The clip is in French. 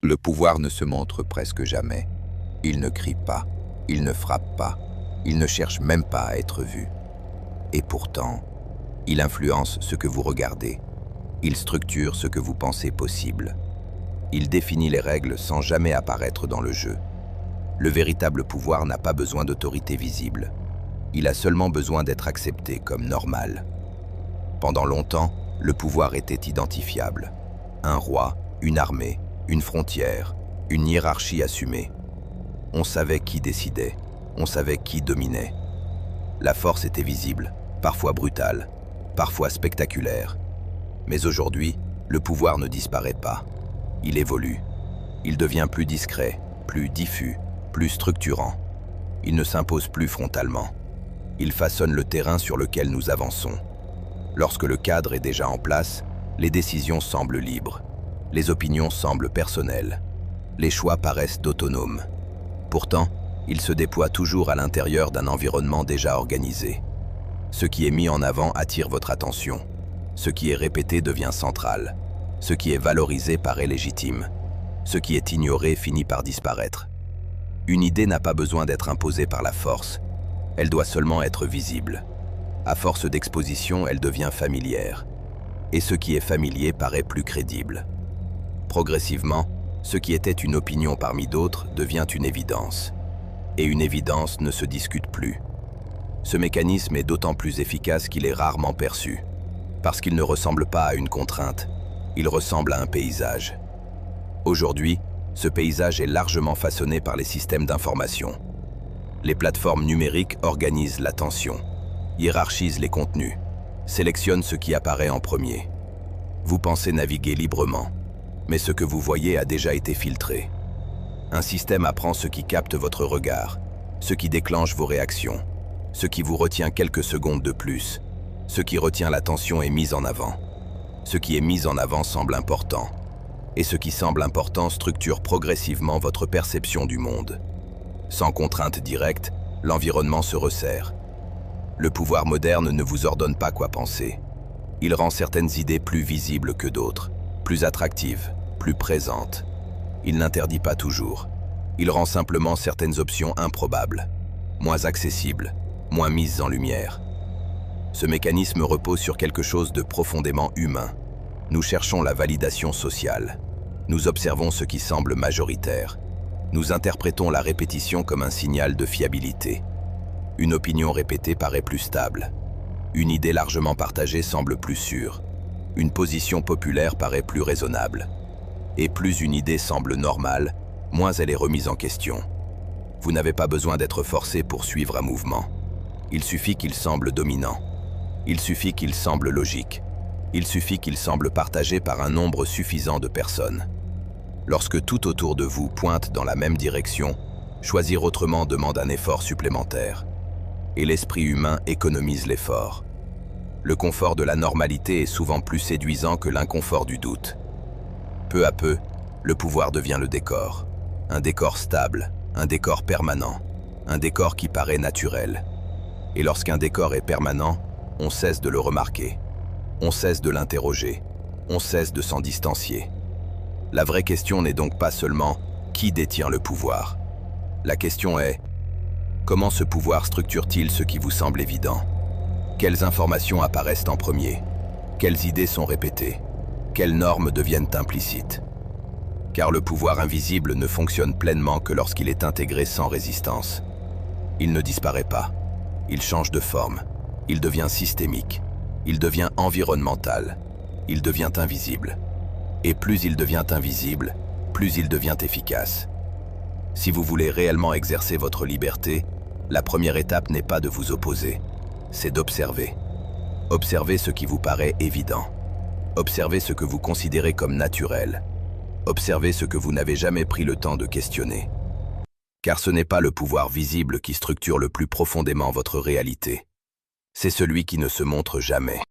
Le pouvoir ne se montre presque jamais. Il ne crie pas, il ne frappe pas, il ne cherche même pas à être vu. Et pourtant, il influence ce que vous regardez. Il structure ce que vous pensez possible. Il définit les règles sans jamais apparaître dans le jeu. Le véritable pouvoir n'a pas besoin d'autorité visible. Il a seulement besoin d'être accepté comme normal. Pendant longtemps, le pouvoir était identifiable. Un roi, une armée, une frontière, une hiérarchie assumée. On savait qui décidait, on savait qui dominait. La force était visible, parfois brutale, parfois spectaculaire. Mais aujourd'hui, le pouvoir ne disparaît pas. Il évolue. Il devient plus discret, plus diffus, plus structurant. Il ne s'impose plus frontalement. Il façonne le terrain sur lequel nous avançons. Lorsque le cadre est déjà en place, les décisions semblent libres. Les opinions semblent personnelles. Les choix paraissent autonomes. Pourtant, il se déploie toujours à l'intérieur d'un environnement déjà organisé. Ce qui est mis en avant attire votre attention. Ce qui est répété devient central. Ce qui est valorisé paraît légitime. Ce qui est ignoré finit par disparaître. Une idée n'a pas besoin d'être imposée par la force. Elle doit seulement être visible. À force d'exposition, elle devient familière. Et ce qui est familier paraît plus crédible. Progressivement, ce qui était une opinion parmi d'autres devient une évidence. Et une évidence ne se discute plus. Ce mécanisme est d'autant plus efficace qu'il est rarement perçu. Parce qu'il ne ressemble pas à une contrainte, il ressemble à un paysage. Aujourd'hui, ce paysage est largement façonné par les systèmes d'information. Les plateformes numériques organisent l'attention, hiérarchisent les contenus, sélectionnent ce qui apparaît en premier. Vous pensez naviguer librement, mais ce que vous voyez a déjà été filtré. Un système apprend ce qui capte votre regard, ce qui déclenche vos réactions, ce qui vous retient quelques secondes de plus, ce qui retient l'attention est mis en avant. Ce qui est mis en avant semble important, et ce qui semble important structure progressivement votre perception du monde. Sans contrainte directe, l'environnement se resserre. Le pouvoir moderne ne vous ordonne pas quoi penser. Il rend certaines idées plus visibles que d'autres, plus attractives, plus présentes. Il n'interdit pas toujours. Il rend simplement certaines options improbables, moins accessibles, moins mises en lumière. Ce mécanisme repose sur quelque chose de profondément humain. Nous cherchons la validation sociale. Nous observons ce qui semble majoritaire. Nous interprétons la répétition comme un signal de fiabilité. Une opinion répétée paraît plus stable. Une idée largement partagée semble plus sûre. Une position populaire paraît plus raisonnable. Et plus une idée semble normale, moins elle est remise en question. Vous n'avez pas besoin d'être forcé pour suivre un mouvement. Il suffit qu'il semble dominant. Il suffit qu'il semble logique. Il suffit qu'il semble partagé par un nombre suffisant de personnes. Lorsque tout autour de vous pointe dans la même direction, choisir autrement demande un effort supplémentaire. Et l'esprit humain économise l'effort. Le confort de la normalité est souvent plus séduisant que l'inconfort du doute. Peu à peu, le pouvoir devient le décor. Un décor stable, un décor permanent, un décor qui paraît naturel. Et lorsqu'un décor est permanent, on cesse de le remarquer. On cesse de l'interroger. On cesse de s'en distancier. La vraie question n'est donc pas seulement « qui détient le pouvoir ?». La question est « comment ce pouvoir structure-t-il ce qui vous semble évident ? Quelles informations apparaissent en premier ? Quelles idées sont répétées ? Quelles normes deviennent implicites ? Car le pouvoir invisible ne fonctionne pleinement que lorsqu'il est intégré sans résistance. Il ne disparaît pas. Il change de forme. Il devient systémique. Il devient environnemental. Il devient invisible. Et plus il devient invisible, plus il devient efficace. Si vous voulez réellement exercer votre liberté, la première étape n'est pas de vous opposer, c'est d'observer. Observez ce qui vous paraît évident. Observez ce que vous considérez comme naturel. Observez ce que vous n'avez jamais pris le temps de questionner. Car ce n'est pas le pouvoir visible qui structure le plus profondément votre réalité. C'est celui qui ne se montre jamais.